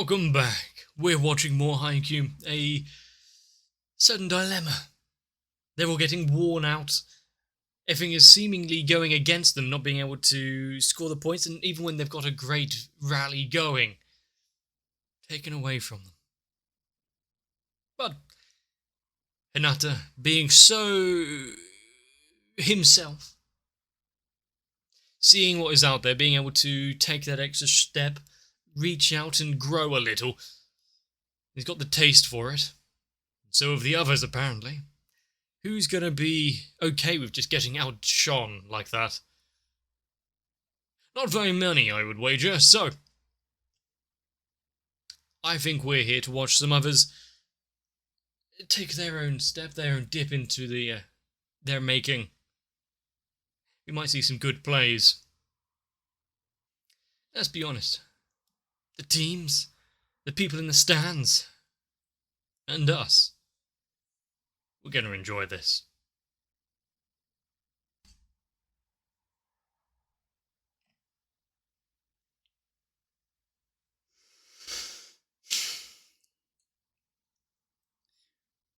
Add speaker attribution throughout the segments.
Speaker 1: Welcome back. We're watching more Haikyuu. A certain dilemma. They're all getting worn out. Everything is seemingly going against them, not being able to score the points, and even when they've got a great rally going, taken away from them. But Hinata, being so himself, seeing what is out there, being able to take that extra step, reach out and grow a little. He's got the taste for it. So have the others, apparently. Who's gonna be okay with just getting outshone like that? Not very many, I would wager, so I think we're here to watch some others take their own step, their own dip into their making. We might see some good plays. Let's be honest. The teams, the people in the stands, and us. We're going to enjoy this.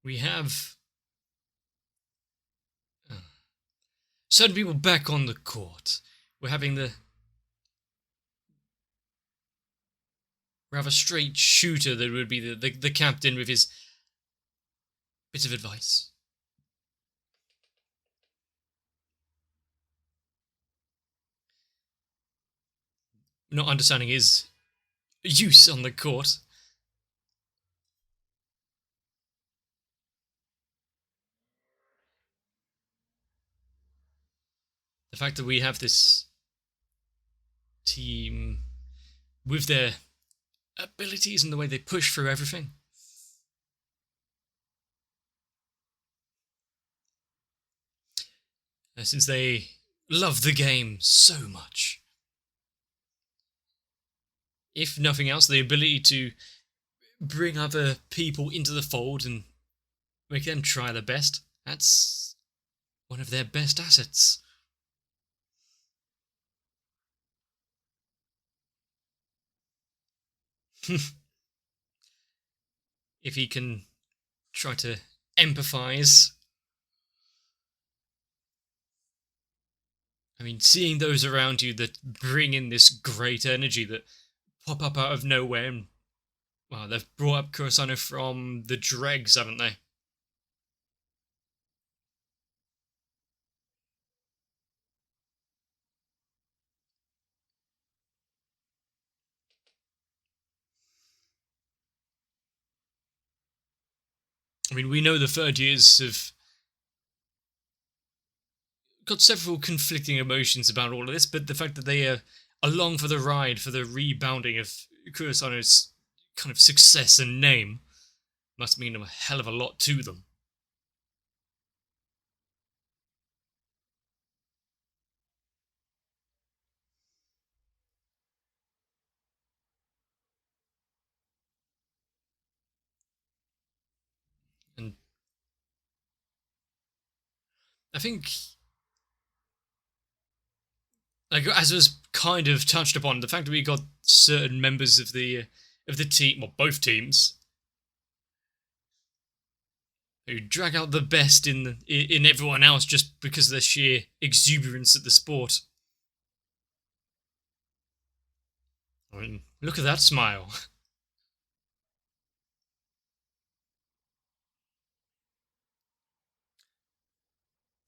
Speaker 1: We have certain people back on the court. We're having the rather straight shooter that would be the captain with his bit of advice. Not understanding his use on the court. The fact that we have this team with their abilities and the way they push through everything. Since they love the game so much. If nothing else, the ability to bring other people into the fold and make them try their best, that's one of their best assets. If he can try to empathize. I mean, seeing those around you that bring in this great energy that pop up out of nowhere, and well, they've brought up Kurosano from the dregs, haven't they? I mean, we know the third years have got several conflicting emotions about all of this, but the fact that they are along for the ride, for the rebounding of Kurosano's kind of success and name, must mean a hell of a lot to them. And I think, like, as was kind of touched upon, the fact that we got certain members of the team, or both teams, who drag out the best in everyone else just because of their sheer exuberance at the sport. I mean, look at that smile.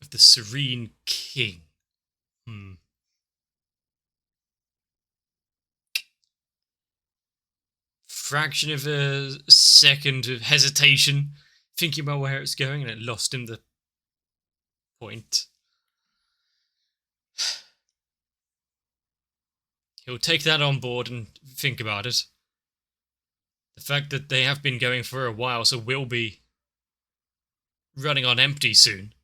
Speaker 1: Of the Serene King. Fraction of a second of hesitation, thinking about where it's going, and it lost him the point. He'll take that on board and think about it. The fact that they have been going for a while, so we'll be running on empty soon.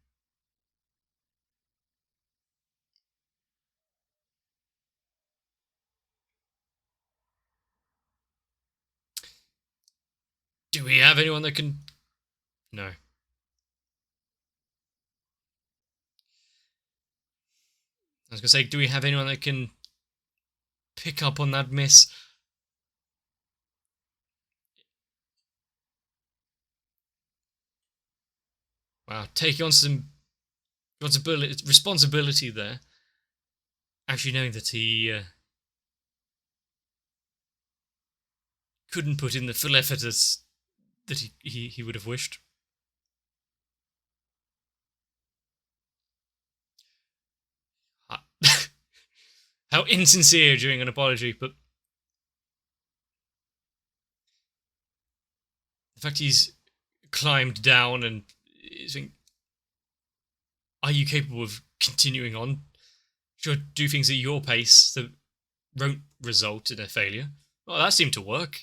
Speaker 1: Do we have anyone that can... No. I was going to say, do we have anyone that can pick up on that miss? Wow, taking on some responsibility there. Actually knowing that he couldn't put in the full effort that he would have wished. How insincere during an apology, but the fact he's climbed down and is saying, are you capable of continuing on? Should do things at your pace that won't result in a failure. Well, that seemed to work.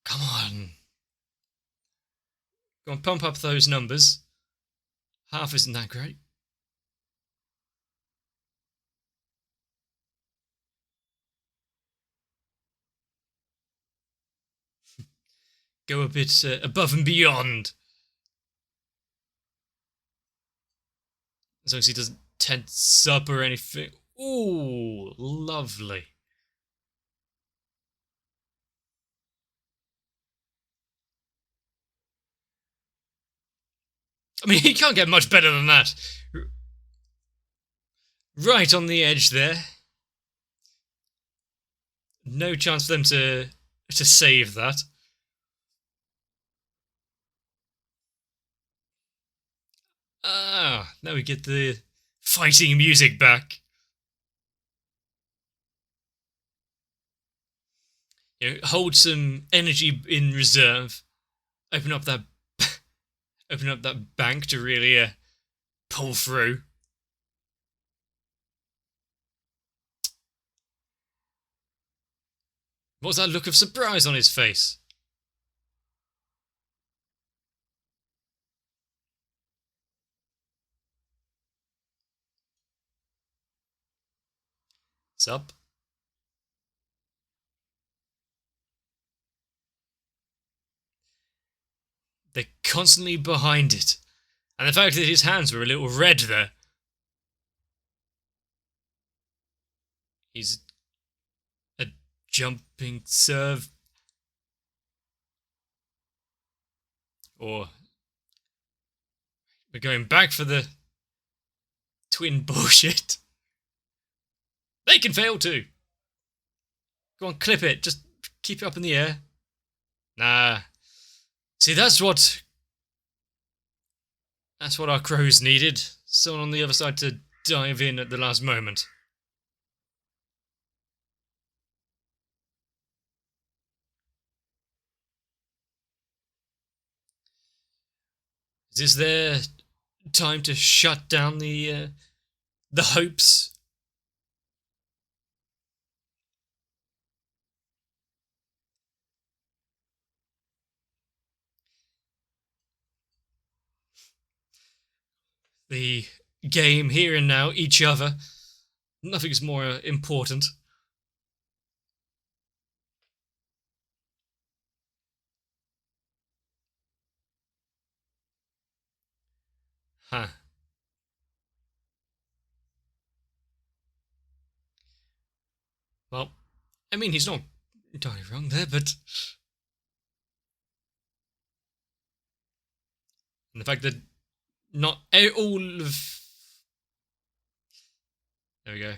Speaker 1: Come on. Go on, pump up those numbers. Half isn't that great. Go a bit above and beyond. As long as he doesn't tense up or anything. Ooh, lovely. I mean, he can't get much better than that. Right on the edge there. No chance for them to save that. Ah, now we get the fighting music back. Hold some energy in reserve. Open up that bank to really pull through. What's that look of surprise on his face? What's up? They're constantly behind it. And the fact that his hands were a little red there. He's a jumping serve. Or we're going back for the twin bullshit. They can fail too. Go on, clip it. Just keep it up in the air. Nah. See, that's what our crows needed. Someone on the other side to dive in at the last moment. Is there time to shut down the hopes? The game here and now, each other. Nothing's more important. Huh. Well, I mean, he's not entirely wrong there, but... And the fact that not all of... There we go.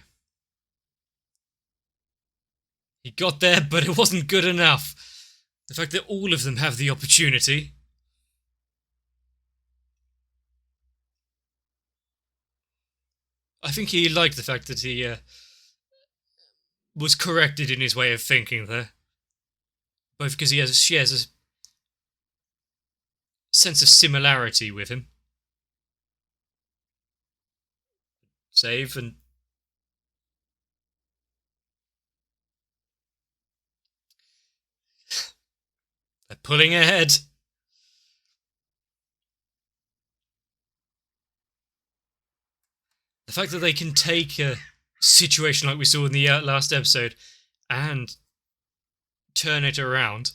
Speaker 1: He got there, but it wasn't good enough. The fact that all of them have the opportunity. I think he liked the fact that he was corrected in his way of thinking there. Both because he shares a sense of similarity with him. Save and... They're pulling ahead. The fact that they can take a situation like we saw in the last episode and turn it around.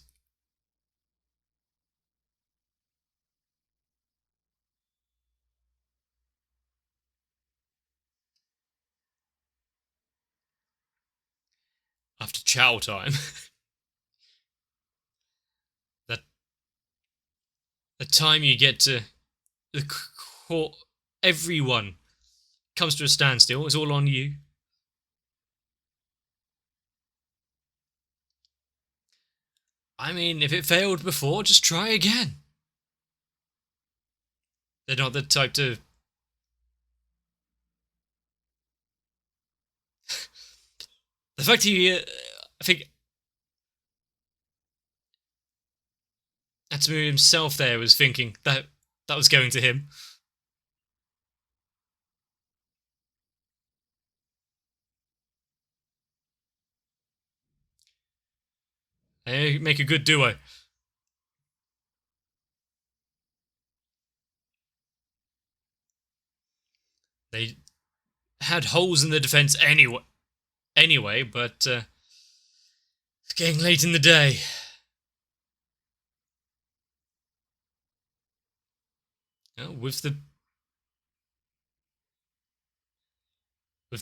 Speaker 1: After chow time. the time you get to the court, everyone comes to a standstill. It's all on you. I mean, if it failed before, just try again. They're not the type to... The fact he... I think... Atsumu himself there was thinking that was going to him. They make a good duo. They had holes in the defense anyway, but it's getting late in the day. With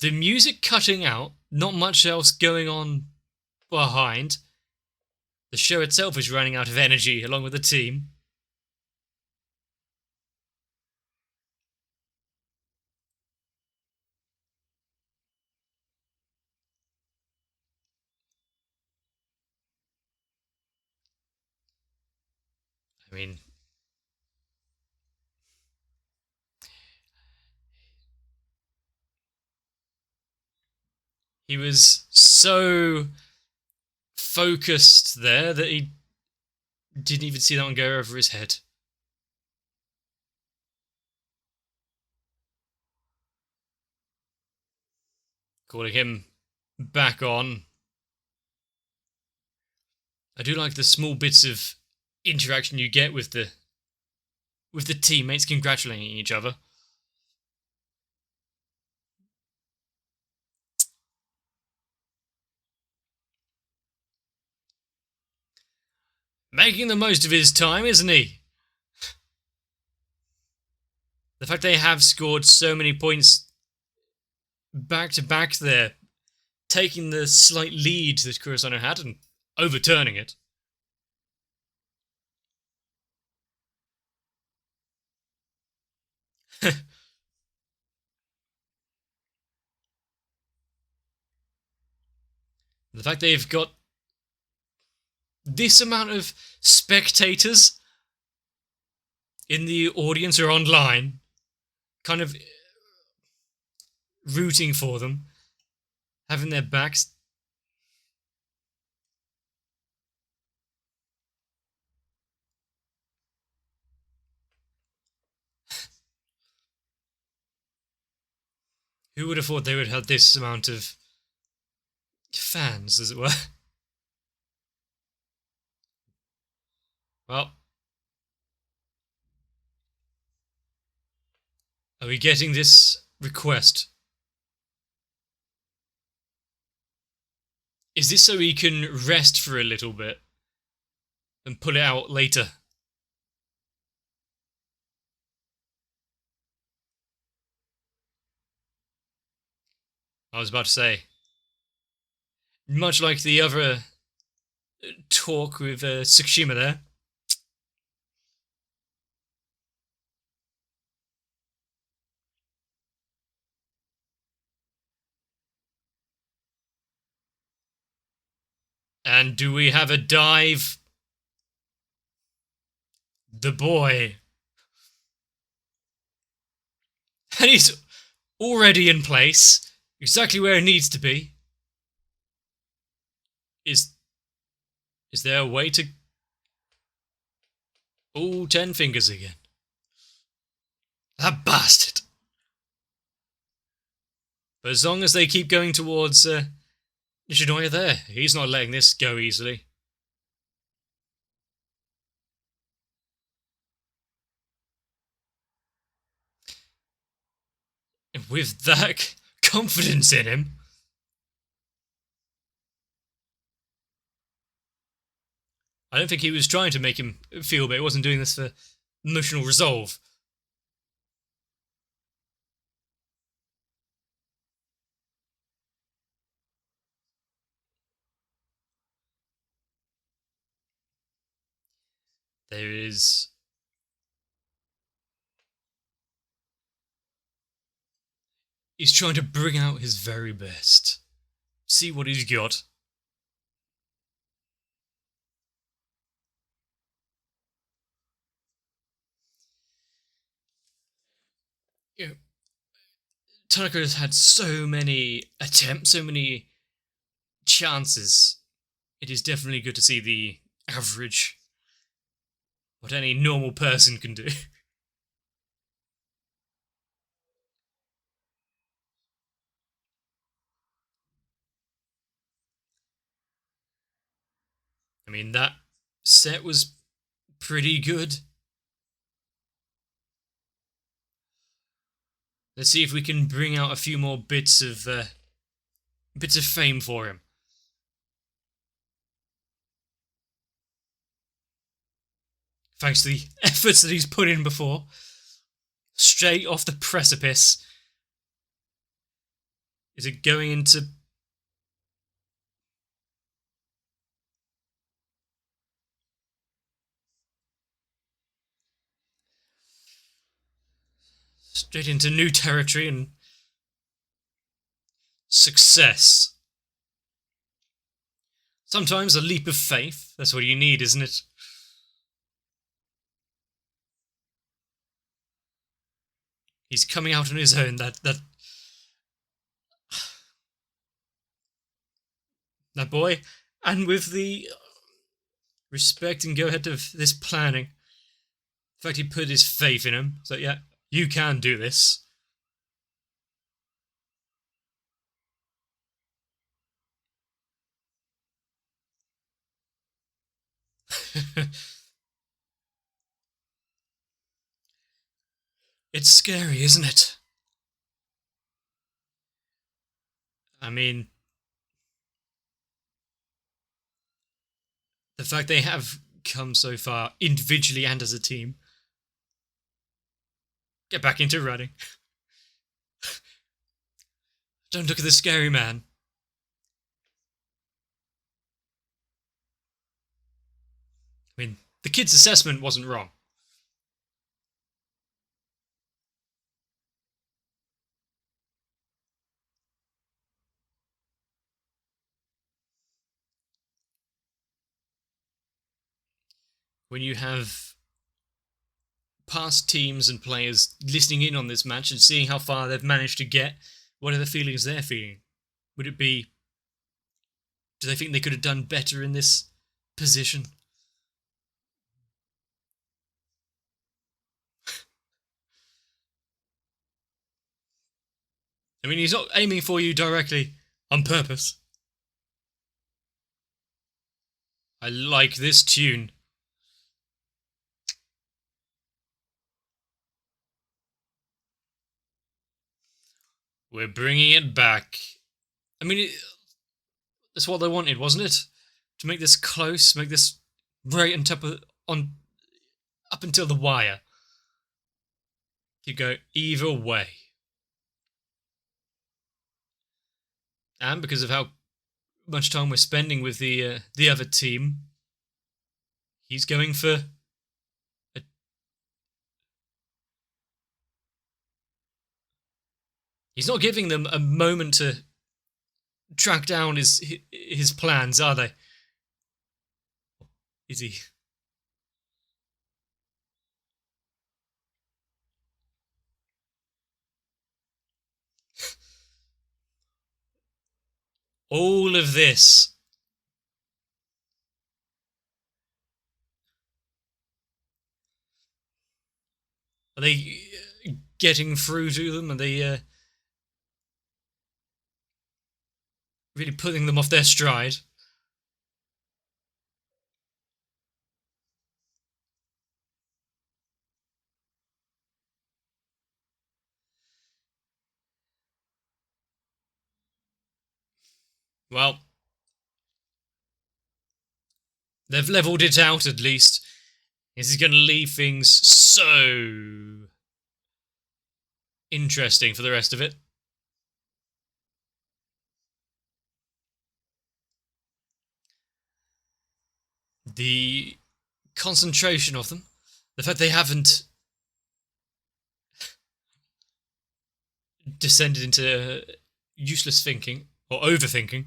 Speaker 1: the music cutting out, not much else going on behind. The show itself is running out of energy along with the team. I mean, he was so focused there that he didn't even see that one go over his head. Calling him back on. I do like the small bits of interaction you get with the teammates congratulating each other. Making the most of his time, isn't he? The fact they have scored so many points back to back there, taking the slight lead that Kurosano had and overturning it. The fact they've got this amount of spectators in the audience or online kind of rooting for them, having their backs. Who would have thought they would have this amount of fans, as it were? Well, are we getting this request? Is this so he can rest for a little bit and pull it out later? I was about to say, much like the other talk with Tsukushima there. And do we have a dive? The boy. And he's already in place, exactly where he needs to be. Is there a way to... Oh, 10 fingers again. That bastard. But as long as they keep going towards Nishinoya there, he's not letting this go easily. And with that confidence in him, I don't think he was trying to make him feel bad. He wasn't doing this for emotional resolve. There is He's trying to bring out his very best. See what he's got. You know, Tanaka has had so many attempts, so many chances. It is definitely good to see the average, what any normal person can do. I mean, that set was pretty good. Let's see if we can bring out a few more bits of fame for him. Thanks to the efforts that he's put in before. Straight off the precipice. Is it going into... straight into new territory and success. Sometimes a leap of faith, that's what you need, isn't it? He's coming out on his own, that boy, and with the respect and go ahead of this planning. In fact, he put his faith in him, so yeah, you can do this. It's scary, isn't it? I mean, the fact they have come so far, individually and as a team. Get back into running. Don't look at the scary man. I mean, the kid's assessment wasn't wrong. When you have past teams and players listening in on this match and seeing how far they've managed to get, what are the feelings they're feeling? Would it be... do they think they could have done better in this position? I mean, he's not aiming for you directly on purpose. I like this tune. We're bringing it back. I mean, that's what they wanted, wasn't it? To make this close, make this right on up until the wire. You go either way. And because of how much time we're spending with the other team, he's going for he's not giving them a moment to track down his plans, are they? Is he? All of this. Are they getting through to them? Are they really putting them off their stride? Well, they've levelled it out at least. This is going to leave things so interesting for the rest of it. The concentration of them, the fact they haven't descended into useless thinking or overthinking.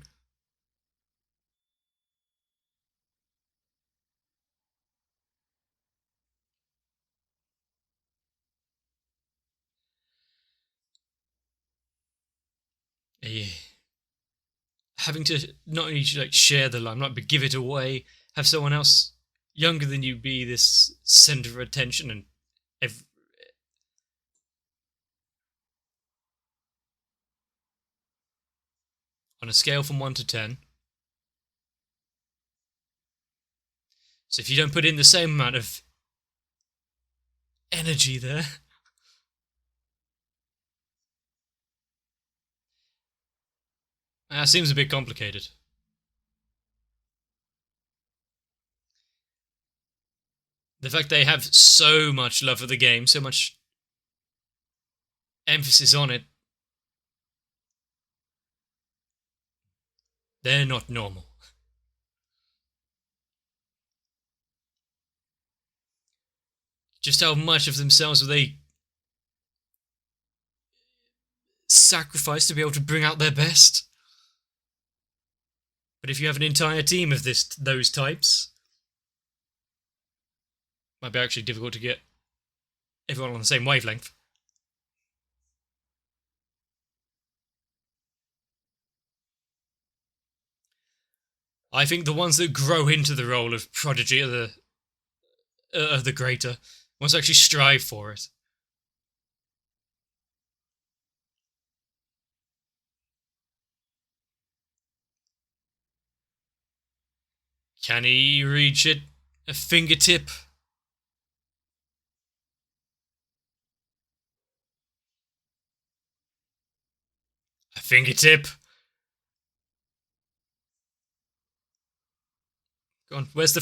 Speaker 1: Yeah. Having to not only like share the limelight but give it away, have someone else younger than you be this center of attention, and ev- on a scale from 1 to 10. So if you don't put in the same amount of energy there, that seems a bit complicated. The fact they have so much love for the game, so much emphasis on it, they're not normal. Just how much of themselves will they sacrifice to be able to bring out their best? But if you have an entire team of those types, it might be actually difficult to get everyone on the same wavelength. I think the ones that grow into the role of prodigy are the greater. Ones that actually strive for it. Can he reach it? A fingertip? A fingertip? Go on, where's the...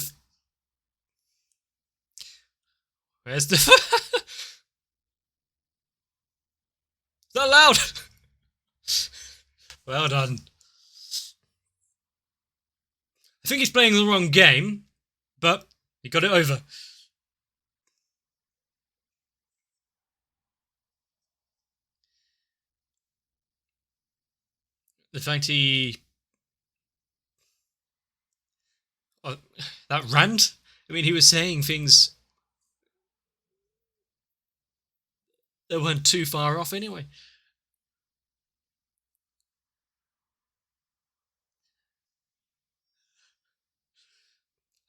Speaker 1: Is that loud? Well done. I think he's playing the wrong game, but he got it over. The fact he... Oh, that rant? I mean, he was saying things that weren't too far off anyway.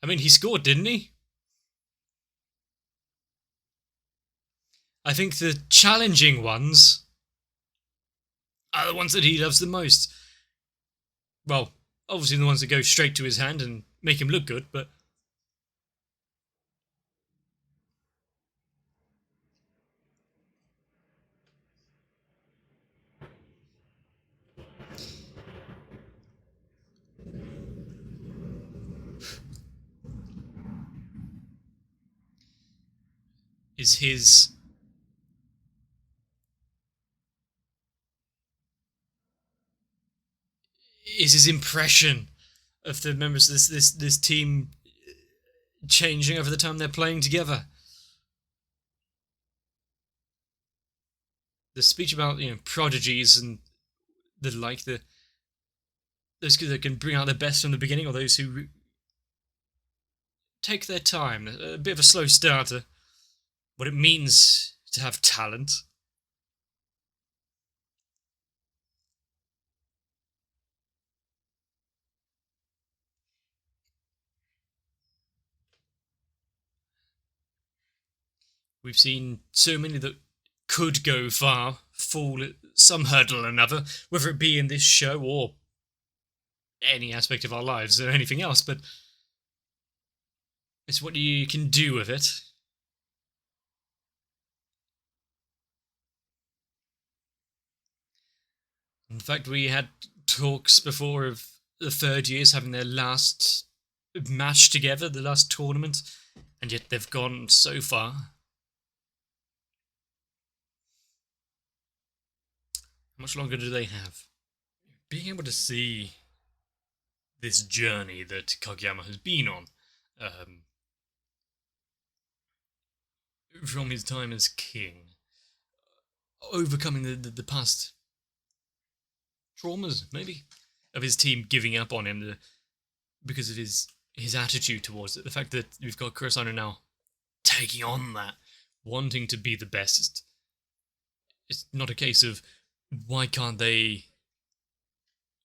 Speaker 1: I mean, he scored, didn't he? I think the challenging ones are the ones that he loves the most. Well, obviously the ones that go straight to his hand and make him look good, but is his impression of the members of this team changing over the time they're playing together. The speech about prodigies and the those that can bring out their best from the beginning, or those who take their time, a bit of a slow starter. What it means to have talent. We've seen so many that could go far fall at some hurdle or another, whether it be in this show or any aspect of our lives or anything else, but it's what you can do with it. In fact, we had talks before of the third years having their last match together, the last tournament, and yet they've gone so far. How much longer do they have? Being able to see this journey that Kageyama has been on, from his time as king, overcoming the past traumas, maybe, of his team giving up on him because of his attitude towards it. The fact that we've got Kurosawa now taking on that, wanting to be the best. It's not a case of why can't they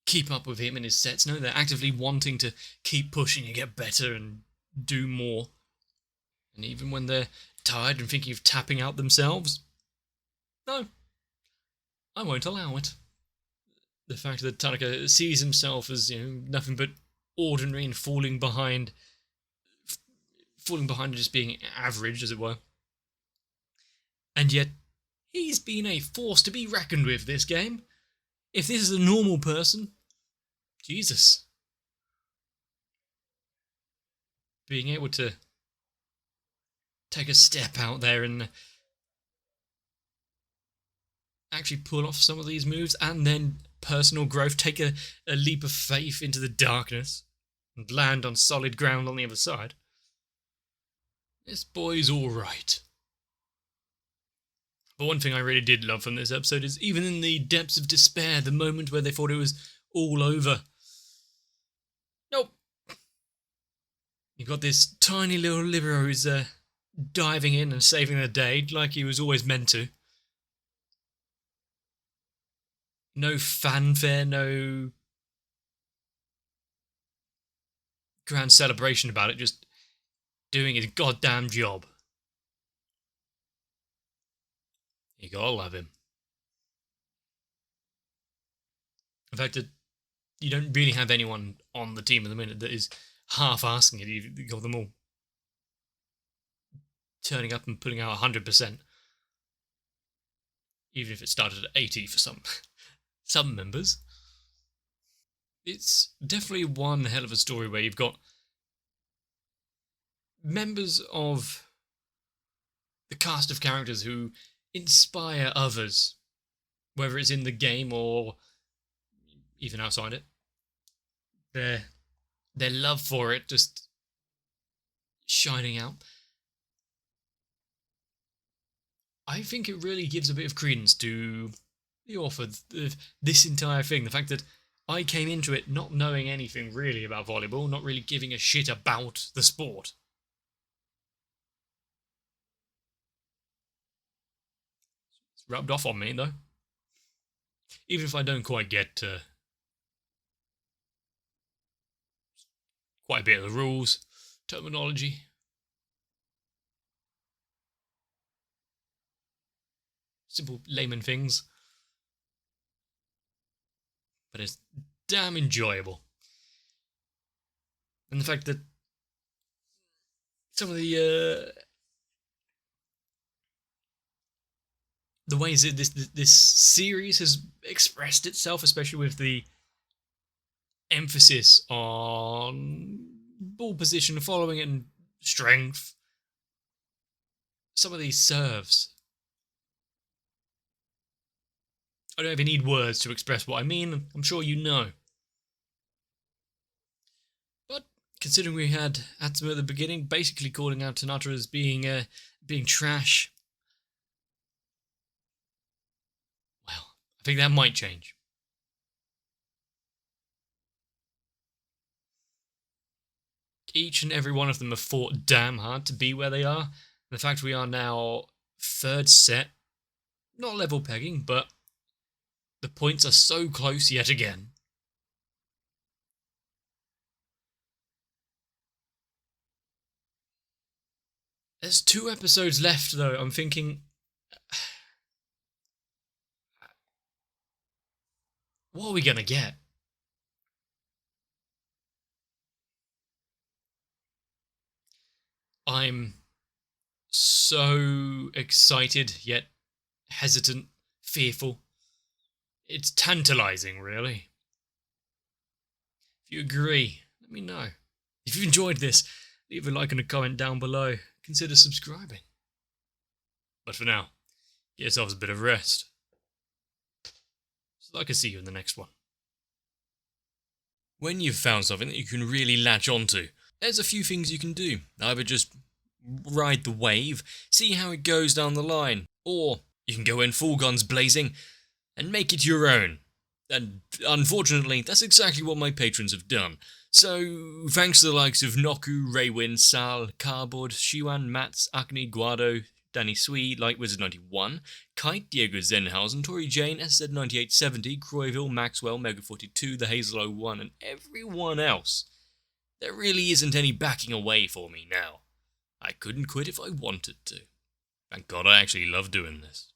Speaker 1: keep up with him in his sets. No, they're actively wanting to keep pushing and get better and do more. And even when they're tired and thinking of tapping out themselves, no, I won't allow it. The fact that Tanaka sees himself as, nothing but ordinary and falling behind and just being average, as it were. And yet, he's been a force to be reckoned with this game. If this is a normal person, Jesus. Being able to take a step out there and actually pull off some of these moves, and then personal growth, take a leap of faith into the darkness and land on solid ground on the other side. This boy's alright. But one thing I really did love from this episode is, even in the depths of despair, the moment where they thought it was all over, nope. You got this tiny little libero who's diving in and saving the day like he was always meant to. No fanfare, no grand celebration about it, just doing his goddamn job. You gotta love him. The fact that you don't really have anyone on the team at the minute that is half-asking it. You've got them all turning up and putting out 100%. Even if it started at 80 for some members. It's definitely one hell of a story where you've got members of the cast of characters who inspire others, whether it's in the game or even outside it. Their love for it just shining out. I think it really gives a bit of credence to the author of this entire thing. The fact that I came into it not knowing anything really about volleyball, not really giving a shit about the sport. It's rubbed off on me, though. Even if I don't quite get quite a bit of the rules, terminology. Simple layman things. But it's damn enjoyable. And the fact that some of the ways that this series has expressed itself, especially with the emphasis on ball position, following it, and strength. Some of these serves. I don't even need words to express what I mean. I'm sure you know. But considering we had Atsumu at the beginning, basically calling out Tanaka as being trash, well, I think that might change. Each and every one of them have fought damn hard to be where they are. And the fact we are now third set, not level pegging, but the points are so close yet again. There's 2 episodes left, though. I'm thinking, what are we going to get? I'm so excited, yet hesitant, fearful. It's tantalizing, really. If you agree, let me know. If you've enjoyed this, leave a like and a comment down below. Consider subscribing. But for now, get yourselves a bit of rest. So I can see you in the next one. When you've found something that you can really latch onto, there's a few things you can do. Either just ride the wave, see how it goes down the line, or You can go in full guns blazing and make it your own. And unfortunately, that's exactly what my patrons have done. So, thanks to the likes of Noku, Raywin, Sal, Cardboard, Shiwan, Mats, Acne, Guado, Danny Sui, Light Wizard 91, Kite, Diego Zenhausen, Tori Jane, SZ9870, Croyville, Maxwell, Mega 42, The Hazel 01, and everyone else, there really isn't any backing away for me now. I couldn't quit if I wanted to. Thank God I actually love doing this.